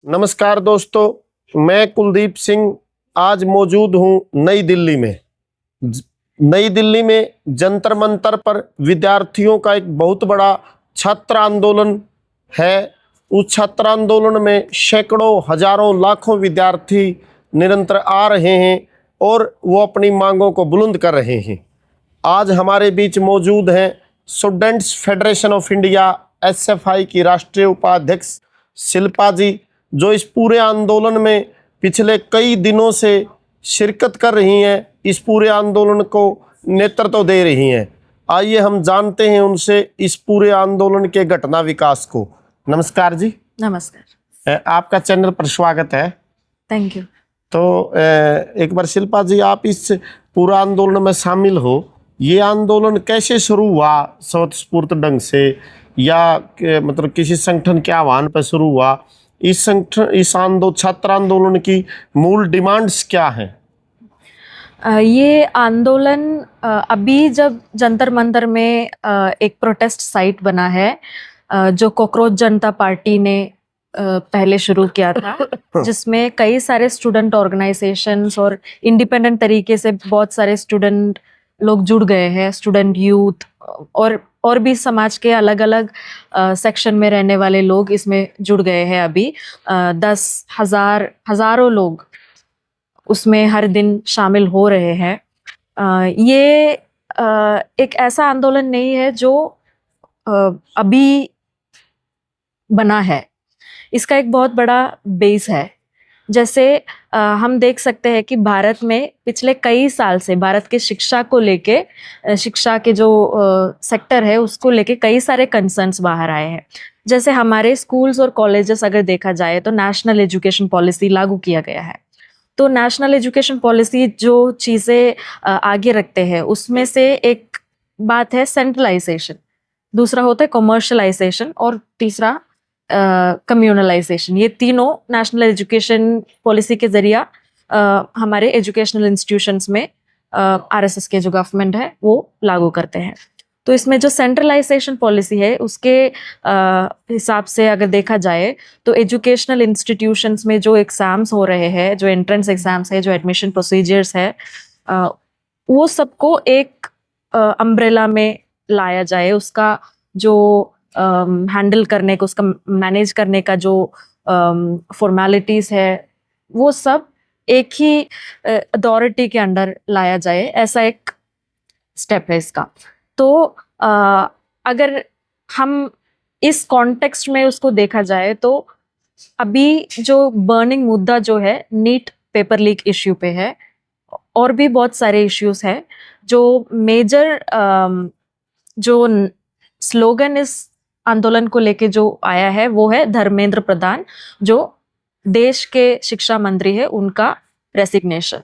नमस्कार दोस्तों, मैं कुलदीप सिंह आज मौजूद हूं नई दिल्ली में। नई दिल्ली में जंतर मंतर पर विद्यार्थियों का एक बहुत बड़ा छात्र आंदोलन है। उस छात्र आंदोलन में सैकड़ों, हजारों, लाखों विद्यार्थी निरंतर आ रहे हैं और वो अपनी मांगों को बुलंद कर रहे हैं। आज हमारे बीच मौजूद हैं students federation of India SFI की राष्ट्रीय उपाध्यक्ष शिल्पा जी, जो इस पूरे आंदोलन में पिछले कई दिनों से शिरकत कर रही हैं, इस पूरे आंदोलन को नेतृत्व दे रही हैं। आइए हम जानते हैं उनसे इस पूरे आंदोलन के घटना विकास को। नमस्कार जी। नमस्कार। आपका चैनल पर स्वागत है। Thank you. तो एक बार शिल्पा जी, आप इस पूरा आंदोलन में शामिल हो। ये आंदोलन कैसे शुरू हुआ? स्वतःस्फूर्त ढंग से या मतलब किसी संगठन के आह्वान पर शुरू हुआ? इस छात्र आंदोलन की मूल डिमांड्स क्या हैं? ये आंदोलन अभी जब जंतर मंतर में एक प्रोटेस्ट साइट बना है, जो कॉकरोच जनता पार्टी ने पहले शुरू किया था, जिसमें कई सारे स्टूडेंट ऑर्गेनाइजेशंस और इंडिपेंडेंट तरीके से बहुत सारे स्टूडेंट लोग जुड़ गए हैं, स्टूडेंट यूथ और भी समाज के अलग अलग सेक्शन में रहने वाले लोग इसमें जुड़ गए हैं। अभी 10,000 हजारों लोग उसमें हर दिन शामिल हो रहे हैं। ये एक ऐसा आंदोलन नहीं है जो अभी बना है, इसका एक बहुत बड़ा बेस है। जैसे हम देख सकते हैं कि भारत में पिछले कई साल से भारत के शिक्षा को लेके, शिक्षा के जो सेक्टर है उसको लेके कई सारे कंसर्न्स बाहर आए हैं। जैसे हमारे स्कूल्स और कॉलेजेस अगर देखा जाए तो नेशनल एजुकेशन पॉलिसी लागू किया गया है। तो नेशनल एजुकेशन पॉलिसी जो चीज़ें आगे रखते हैं उसमें से एक बात है सेंट्रलाइजेशन, दूसरा होता है कमर्शलाइजेशन और तीसरा कम्युनलाइजेशन। ये तीनों नेशनल एजुकेशन पॉलिसी के जरिया हमारे एजुकेशनल इंस्टीट्यूशंस में आरएसएस के जो गवर्नमेंट है वो लागू करते हैं। तो इसमें जो सेंट्रलाइजेशन पॉलिसी है उसके हिसाब से अगर देखा जाए तो एजुकेशनल इंस्टीट्यूशंस में जो एग्ज़ाम्स हो रहे हैं, जो एंट्रेंस एग्ज़ाम्स है, जो एडमिशन प्रोसीजर्स है, वो सबको एक अम्ब्रेला में लाया जाए। उसका जो हैंडल करने का, उसका मैनेज करने का जो फॉर्मेलिटीज़ है, वो सब एक ही अथॉरिटी के अंडर लाया जाए, ऐसा एक स्टेप है इसका। तो अगर हम इस कॉन्टेक्स्ट में उसको देखा जाए तो अभी जो बर्निंग मुद्दा जो है नीट पेपर लीक इश्यू पे है, और भी बहुत सारे इश्यूज हैं। जो मेजर जो स्लोगन इस आंदोलन को लेके जो आया है वो है धर्मेंद्र प्रधान, जो देश के शिक्षा मंत्री है, उनका रेसिग्नेशन।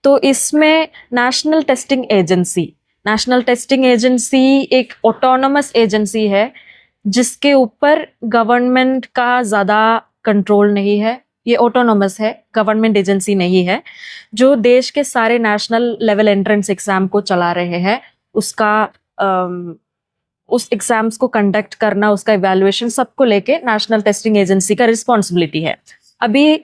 तो इसमें नेशनल टेस्टिंग एजेंसी एक ऑटोनोमस एजेंसी है जिसके ऊपर गवर्नमेंट का ज़्यादा कंट्रोल नहीं है। ये ऑटोनोमस है, गवर्नमेंट एजेंसी नहीं है, जो देश के सारे नेशनल लेवल एंट्रेंस एग्जाम को चला रहे हैं। उसका उस एग्जाम्स को कंडक्ट करना, उसका इवैल्यूएशन, सबको लेके नेशनल टेस्टिंग एजेंसी का रिस्पॉन्सिबिलिटी है। अभी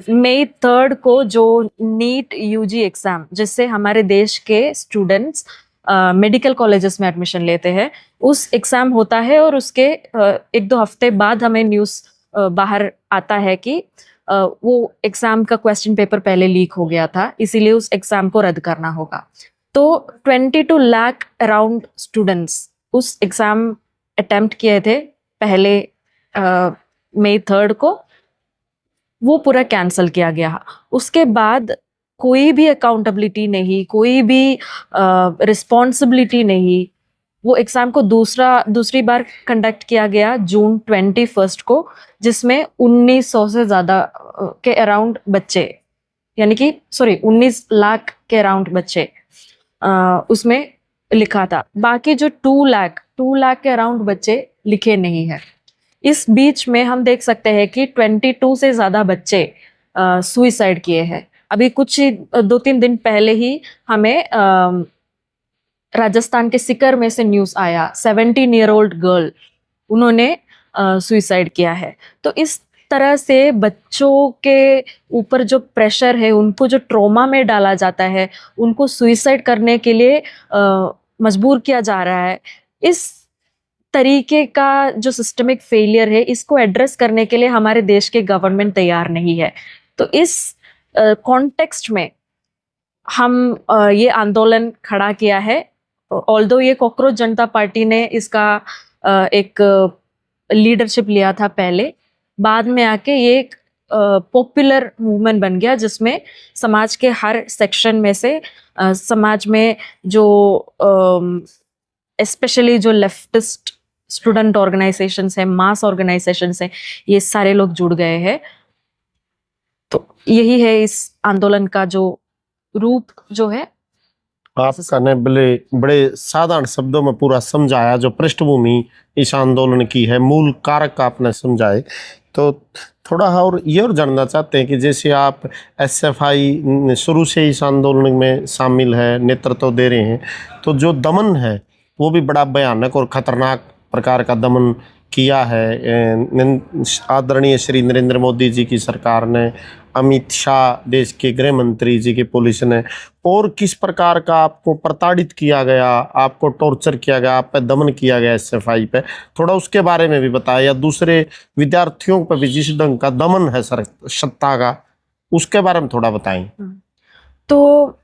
मई 3 को जो नीट यूजी एग्जाम, जिससे हमारे देश के स्टूडेंट्स मेडिकल कॉलेजेस में एडमिशन लेते हैं, उस एग्जाम होता है और उसके 1-2 हफ्ते बाद हमें न्यूज़ बाहर आता है कि वो एग्जाम का क्वेश्चन पेपर पहले लीक हो गया था, इसीलिए उस एग्जाम को रद्द करना होगा। तो 22 लाख अराउंड स्टूडेंट्स उस एग्ज़ाम अटेम्प्ट किए थे पहले मई 3 को, वो पूरा कैंसिल किया गया। उसके बाद कोई भी अकाउंटेबिलिटी नहीं, कोई भी रिस्पॉन्सिबिलिटी नहीं। वो एग्ज़ाम को दूसरी बार कंडक्ट किया गया जून 21 को, जिसमें 1900 से ज़्यादा के अराउंड बच्चे, यानी कि 19 लाख के अराउंड बच्चे उसमें लिखा था। बाकी जो 2 लाख के अराउंड बच्चे लिखे नहीं है। इस बीच में हम देख सकते हैं कि 22 से ज़्यादा बच्चे सुइसाइड किए हैं। अभी कुछ 2-3 दिन पहले ही हमें राजस्थान के सीकर में से न्यूज़ आया, 17 ईयर ओल्ड गर्ल, उन्होंने सुइसाइड किया है। तो इस तरह से बच्चों के ऊपर जो प्रेशर है, उनको जो ट्रॉमा में डाला जाता है, उनको सुइसाइड करने के लिए मजबूर किया जा रहा है, इस तरीके का जो सिस्टमिक फेलियर है, इसको एड्रेस करने के लिए हमारे देश के गवर्नमेंट तैयार नहीं है। तो इस कॉन्टेक्स्ट में हम ये आंदोलन खड़ा किया है। ऑल्दो ये कॉकरोच जनता पार्टी ने इसका एक लीडरशिप लिया था पहले, बाद में आके ये एक पॉपुलर मूवमेंट बन गया, जिसमें समाज के हर सेक्शन में से समाज में जो स्पेशली जो लेफ्टिस्ट स्टूडेंट ऑर्गेनाइजेशंस है, मास ऑर्गेनाइजेशंस है, ये सारे लोग जुड़ गए हैं। तो यही है इस आंदोलन का जो रूप जो है। आपका ने बड़े साधारण शब्दों में पूरा समझाया, जो पृष्ठभूमि इस आंदोलन की है, मूल कारक आपने समझाए। तो थोड़ा और ये और जानना चाहते हैं कि जैसे आप एसएफआई शुरू से इस आंदोलन में शामिल है, नेतृत्व दे रहे हैं, तो जो दमन है वो भी बड़ा भयानक और खतरनाक प्रकार का दमन किया है आदरणीय श्री नरेंद्र मोदी जी की सरकार ने, अमित शाह देश के गृह मंत्री जी की पुलिस ने, और किस प्रकार का आपको प्रताड़ित किया गया, आपको टॉर्चर किया गया, आप पे दमन किया गया एसएफआई पे, थोड़ा उसके बारे में भी बताया। या दूसरे विद्यार्थियों पर भी जिस ढंग का दमन है सत्ता का, उसके बारे में थोड़ा बताएं। तो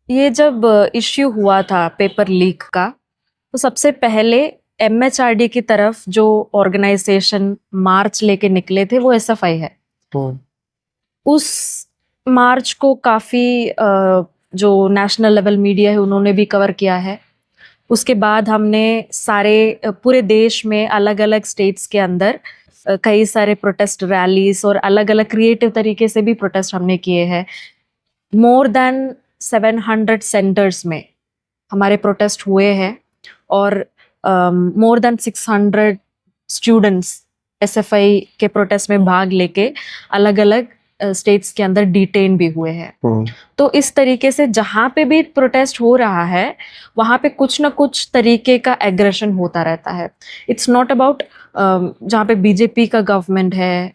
ये जब इश्यू हुआ था पेपर लीक का, तो सबसे पहले एमएचआरडी की तरफ जो ऑर्गेनाइजेशन मार्च लेके निकले थे वो एसएफआई है। उस मार्च को काफ़ी जो नेशनल लेवल मीडिया है उन्होंने भी कवर किया है। उसके बाद हमने सारे पूरे देश में अलग अलग स्टेट्स के अंदर कई सारे प्रोटेस्ट रैलीज और अलग अलग क्रिएटिव तरीके से भी प्रोटेस्ट हमने किए हैं। मोर देन 700 सेंटर्स में हमारे प्रोटेस्ट हुए हैं और मोर देन 600 स्टूडेंट्स एसएफआई के प्रोटेस्ट में भाग लेके अलग अलग स्टेट्स के अंदर डिटेन भी हुए हैं। तो इस तरीके से जहाँ पे भी प्रोटेस्ट हो रहा है वहाँ पे कुछ ना कुछ तरीके का एग्रेशन होता रहता है। इट्स नॉट अबाउट जहाँ पे बीजेपी का गवर्नमेंट है,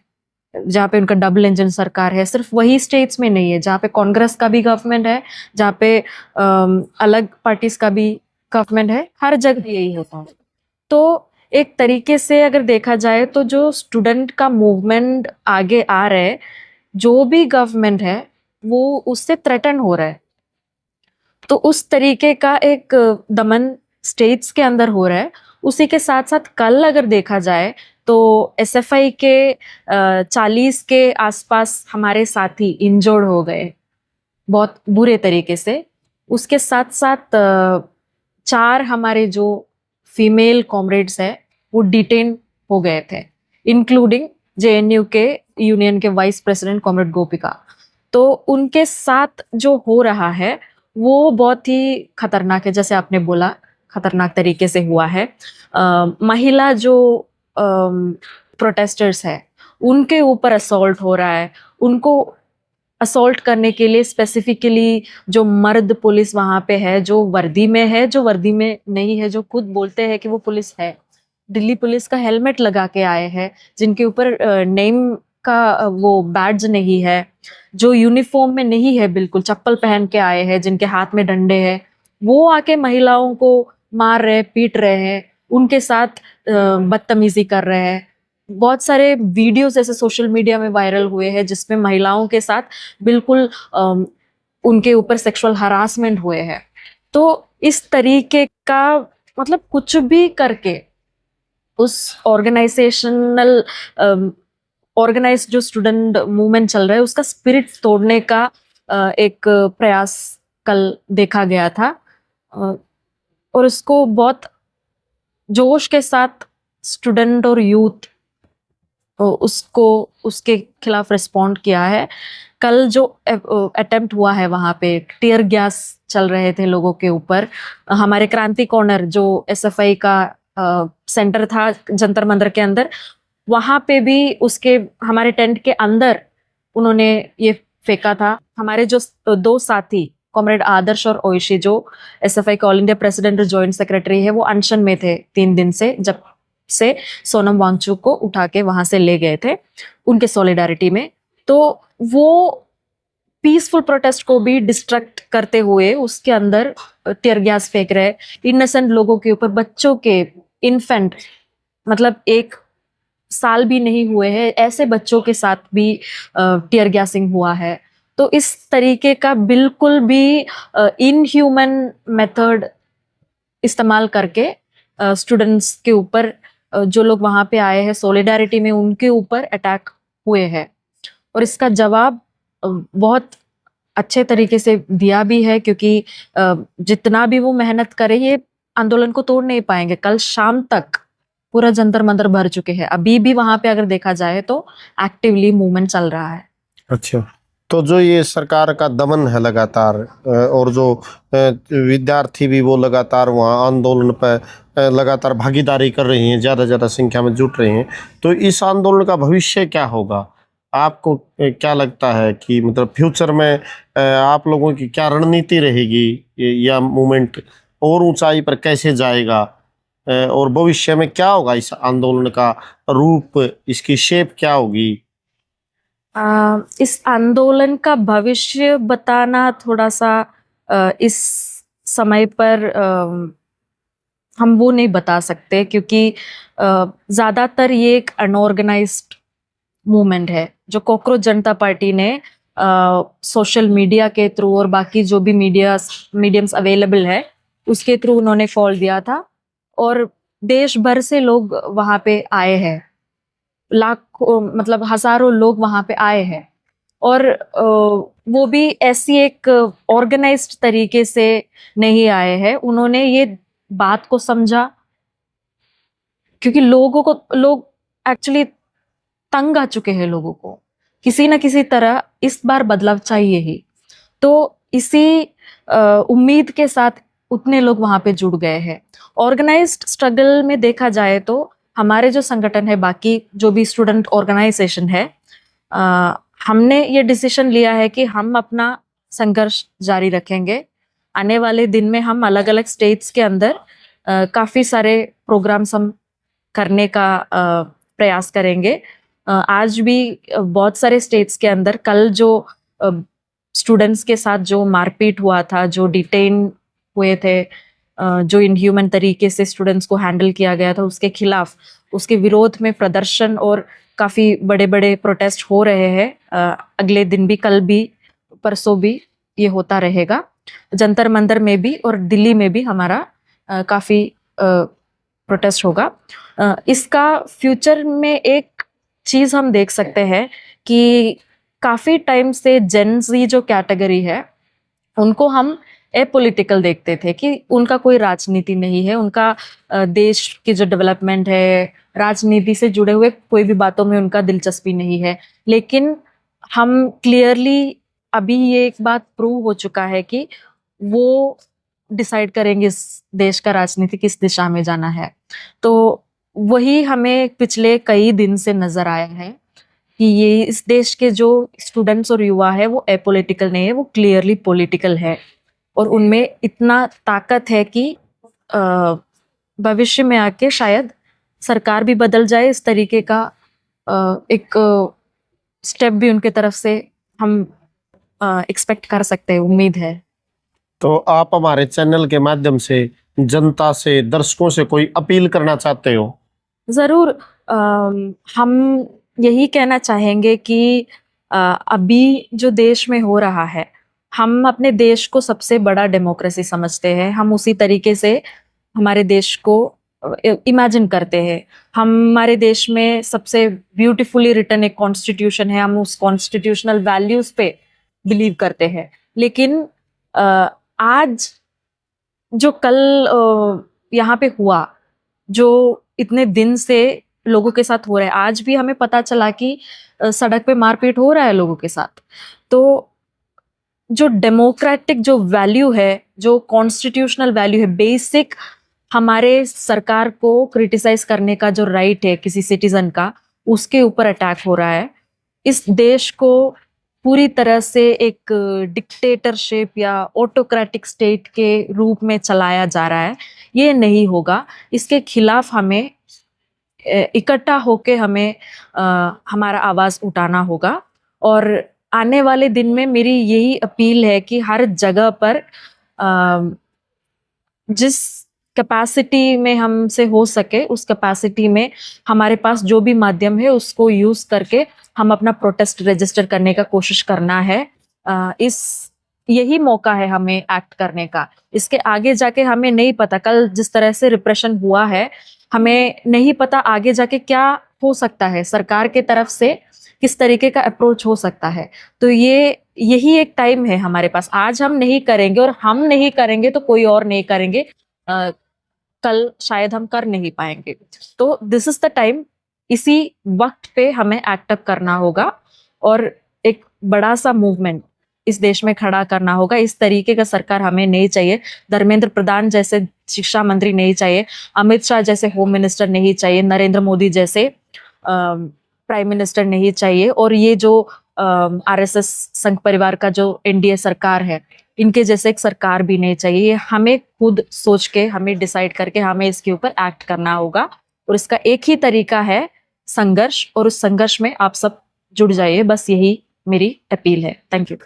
जहाँ पे उनका डबल इंजन सरकार है, सिर्फ वही स्टेट्स में नहीं है, जहाँ पे कांग्रेस का भी गवर्नमेंट है, जहाँ पे अलग पार्टीज का भी गवर्नमेंट है, हर जगह यही होता है। तो एक तरीके से अगर देखा जाए तो जो स्टूडेंट का मूवमेंट आगे आ रहा है, जो भी गवर्नमेंट है वो उससे थ्रेटन हो रहा है। तो उस तरीके का एक दमन स्टेट्स के अंदर हो रहा है। उसी के साथ साथ कल अगर देखा जाए तो एसएफआई के 40 के आसपास हमारे साथी इंजर्ड हो गए बहुत बुरे तरीके से। उसके साथ साथ 4 हमारे जो फीमेल कॉमरेड्स है वो डिटेन हो गए थे, इंक्लूडिंग जेएनयू के यूनियन के वाइस प्रेसिडेंट कॉमरेड गोपिका। तो उनके साथ जो हो रहा है वो बहुत ही खतरनाक है, जैसे आपने बोला खतरनाक तरीके से हुआ है। महिला जो प्रोटेस्टर्स है उनके ऊपर असॉल्ट हो रहा है। उनको असॉल्ट करने के लिए स्पेसिफिकली जो मर्द पुलिस वहाँ पे है, जो वर्दी में है, जो वर्दी में नहीं है, जो खुद बोलते हैं कि वो पुलिस है, दिल्ली पुलिस का हेलमेट लगा के आए हैं, जिनके ऊपर नेम का वो बैड्ज नहीं है, जो यूनिफॉर्म में नहीं है, बिल्कुल चप्पल पहन के आए हैं, जिनके हाथ में डंडे हैं, वो आके महिलाओं को मार रहे, पीट रहे हैं, उनके साथ बदतमीजी कर रहे हैं। बहुत सारे वीडियोस ऐसे सोशल मीडिया में वायरल हुए हैं जिसमें महिलाओं के साथ बिल्कुल उनके ऊपर सेक्सुअल हरासमेंट हुए हैं। तो इस तरीके का मतलब कुछ भी करके उस ऑर्गेनाइजेशनल ऑर्गेनाइज जो स्टूडेंट मूवमेंट चल रहा है उसका स्पिरिट तोड़ने का एक प्रयास कल देखा गया था और उसको बहुत जोश के साथ स्टूडेंट और यूथ उसको उसके खिलाफ रिस्पॉन्ड किया है। कल जो अटेम्प्ट हुआ है वहाँ पे टीयर गैस चल रहे थे लोगों के ऊपर। हमारे क्रांति कॉर्नर जो एसएफआई का सेंटर था जंतर मंतर के अंदर, वहाँ पे भी उसके हमारे टेंट के अंदर उन्होंने ये फेंका था। हमारे जो 2 साथी कॉमरेड आदर्श और ओइशी जो एसएफआई के ऑल इंडिया प्रेसिडेंट और जॉइंट सेक्रेटरी है वो अनशन में थे 3 दिन से, जब से सोनम वांगचुक को उठा के वहां से ले गए थे उनके सॉलिडारिटी में। तो वो पीसफुल प्रोटेस्ट को भी डिस्ट्रक्ट करते हुए उसके अंदर टीयर गैस फेंक रहे, इनोसेंट लोगों के ऊपर, बच्चों के, इन्फेंट, मतलब 1 साल भी नहीं हुए हैं ऐसे बच्चों के साथ भी टीयर गैसिंग हुआ है। तो इस तरीके का बिल्कुल भी इनह्यूमन मेथड इस्तेमाल करके स्टूडेंट्स के ऊपर, जो लोग वहां पे आए हैं सॉलिडारिटी में, उनके ऊपर अटैक हुए हैं। और इसका जवाब बहुत अच्छे तरीके से दिया भी है, क्योंकि जितना भी वो मेहनत करे ये आंदोलन को तोड़ नहीं पाएंगे। कल शाम तक पूरा जंतर मंतर भर चुके हैं, अभी भी वहां पे अगर देखा जाए तो एक्टिवली मूवमेंट चल रहा है। अच्छा, तो जो ये सरकार का दमन है लगातार, और जो विद्यार्थी भी वो लगातार वहाँ आंदोलन पर लगातार भागीदारी कर रही हैं, ज़्यादा संख्या में जुट रही हैं, तो इस आंदोलन का भविष्य क्या होगा? आपको क्या लगता है कि मतलब फ्यूचर में आप लोगों की क्या रणनीति रहेगी, या मूवमेंट और ऊंचाई पर कैसे जाएगा, और भविष्य में क्या होगा इस आंदोलन का रूप, इसकी शेप क्या होगी? इस आंदोलन का भविष्य बताना थोड़ा सा इस समय पर हम वो नहीं बता सकते, क्योंकि ज़्यादातर ये एक अनऑर्गेनाइज्ड मूवमेंट है जो कॉकरोच जनता पार्टी ने सोशल मीडिया के थ्रू और बाकी जो भी मीडियम्स अवेलेबल है उसके थ्रू उन्होंने कॉल दिया था, और देश भर से लोग वहाँ पे आए हैं, लाखों मतलब हजारों लोग वहाँ पे आए हैं। और वो भी ऐसी एक ऑर्गेनाइज्ड तरीके से नहीं आए हैं, उन्होंने ये बात को समझा, क्योंकि लोग एक्चुअली तंग आ चुके हैं, लोगों को किसी ना किसी तरह इस बार बदलाव चाहिए ही। तो इसी उम्मीद के साथ उतने लोग वहां पे जुड़ गए हैं। ऑर्गेनाइज्ड स्ट्रगल में देखा जाए तो हमारे जो संगठन है, बाकी जो भी स्टूडेंट ऑर्गेनाइजेशन है, हमने ये डिसीजन लिया है कि हम अपना संघर्ष जारी रखेंगे। आने वाले दिन में हम अलग अलग स्टेट्स के अंदर काफ़ी सारे प्रोग्राम्स हम करने का प्रयास करेंगे। आज भी बहुत सारे स्टेट्स के अंदर कल जो स्टूडेंट्स के साथ जो मारपीट हुआ था, जो डिटेन हुए थे, जो इनह्यूमन तरीके से स्टूडेंट्स को हैंडल किया गया था, उसके खिलाफ, उसके विरोध में प्रदर्शन और काफ़ी बड़े बड़े प्रोटेस्ट हो रहे हैं। अगले दिन भी, कल भी, परसों भी ये होता रहेगा। जंतर मंतर में भी और दिल्ली में भी हमारा काफ़ी प्रोटेस्ट होगा। इसका फ्यूचर में एक चीज़ हम देख सकते हैं कि काफ़ी टाइम से जेन ज़ी जो कैटेगरी है उनको हम एपॉलिटिकल देखते थे, कि उनका कोई राजनीति नहीं है, उनका देश की जो डेवलपमेंट है, राजनीति से जुड़े हुए कोई भी बातों में उनका दिलचस्पी नहीं है। लेकिन हम क्लियरली अभी ये एक बात प्रूव हो चुका है कि वो डिसाइड करेंगे इस देश का राजनीति किस दिशा में जाना है। तो वही हमें पिछले कई दिन से नजर आया है कि ये इस देश के जो स्टूडेंट्स और युवा है वो एपॉलिटिकल नहीं है, वो क्लियरली पॉलिटिकल है, और उनमें इतना ताकत है कि भविष्य में आके शायद सरकार भी बदल जाए। इस तरीके का एक स्टेप भी उनके तरफ से हम एक्सपेक्ट कर सकते हैं, उम्मीद है। तो आप हमारे चैनल के माध्यम से जनता से, दर्शकों से कोई अपील करना चाहते हो? ज़रूर। हम यही कहना चाहेंगे कि अभी जो देश में हो रहा है, हम अपने देश को सबसे बड़ा डेमोक्रेसी समझते हैं। हम उसी तरीके से हमारे देश को इमेजिन करते हैं। हमारे देश में सबसे ब्यूटीफुली रिटन एक कॉन्स्टिट्यूशन है, हम उस कॉन्स्टिट्यूशनल वैल्यूज़ पे बिलीव करते हैं। लेकिन आज जो कल यहाँ पे हुआ, जो इतने दिन से लोगों के साथ हो रहा है, आज भी हमें पता चला कि सड़क पे मारपीट हो रहा है लोगों के साथ। तो जो डेमोक्रेटिक जो वैल्यू है, जो कॉन्स्टिट्यूशनल वैल्यू है, बेसिक हमारे सरकार को क्रिटिसाइज करने का जो राइट है किसी सिटीजन का, उसके ऊपर अटैक हो रहा है। इस देश को पूरी तरह से एक डिक्टेटरशिप या ऑटोक्रेटिक स्टेट के रूप में चलाया जा रहा है, ये नहीं होगा। इसके खिलाफ हमें इकट्ठा होके हमें हमारा आवाज़ उठाना होगा। और आने वाले दिन में मेरी यही अपील है कि हर जगह पर जिस कैपेसिटी में हमसे हो सके उस कैपेसिटी में हमारे पास जो भी माध्यम है उसको यूज़ करके हम अपना प्रोटेस्ट रजिस्टर करने का कोशिश करना है। यही मौका है हमें एक्ट करने का। इसके आगे जाके हमें नहीं पता, कल जिस तरह से रिप्रेशन हुआ है हमें नहीं पता आगे जाके क्या हो सकता है, सरकार के तरफ से किस तरीके का अप्रोच हो सकता है। तो यही एक टाइम है हमारे पास। आज हम नहीं करेंगे और हम नहीं करेंगे तो कोई और नहीं करेंगे, कल शायद हम कर नहीं पाएंगे। तो दिस इज द टाइम, इसी वक्त पे हमें एक्ट अप करना होगा और एक बड़ा सा मूवमेंट इस देश में खड़ा करना होगा। इस तरीके का सरकार हमें नहीं चाहिए। धर्मेंद्र प्रधान जैसे शिक्षा मंत्री नहीं चाहिए, अमित शाह जैसे होम मिनिस्टर नहीं चाहिए, नरेंद्र मोदी जैसे प्राइम मिनिस्टर नहीं चाहिए, और ये जो आरएसएस संघ परिवार का जो एनडीए सरकार है इनके जैसे एक सरकार भी नहीं चाहिए। हमें खुद सोच के, हमें डिसाइड करके हमें इसके ऊपर एक्ट करना होगा और इसका एक ही तरीका है संघर्ष, और उस संघर्ष में आप सब जुड़ जाइए। बस यही मेरी अपील है। Thank you.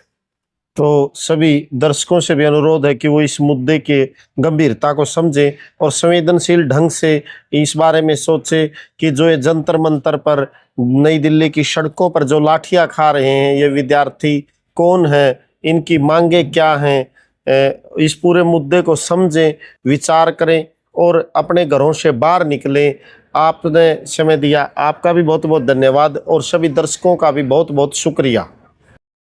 तो सभी दर्शकों से भी अनुरोध है कि वो इस मुद्दे के गंभीरता को समझें और संवेदनशील ढंग से इस बारे में सोचें कि जो ये जंतर मंतर पर नई दिल्ली की सड़कों पर जो लाठियां खा रहे हैं ये विद्यार्थी कौन है, इनकी मांगे क्या हैं, इस पूरे मुद्दे को समझें, विचार करें और अपने घरों से बाहर निकलें। आपने समय दिया, आपका भी बहुत बहुत धन्यवाद और सभी दर्शकों का भी बहुत बहुत शुक्रिया।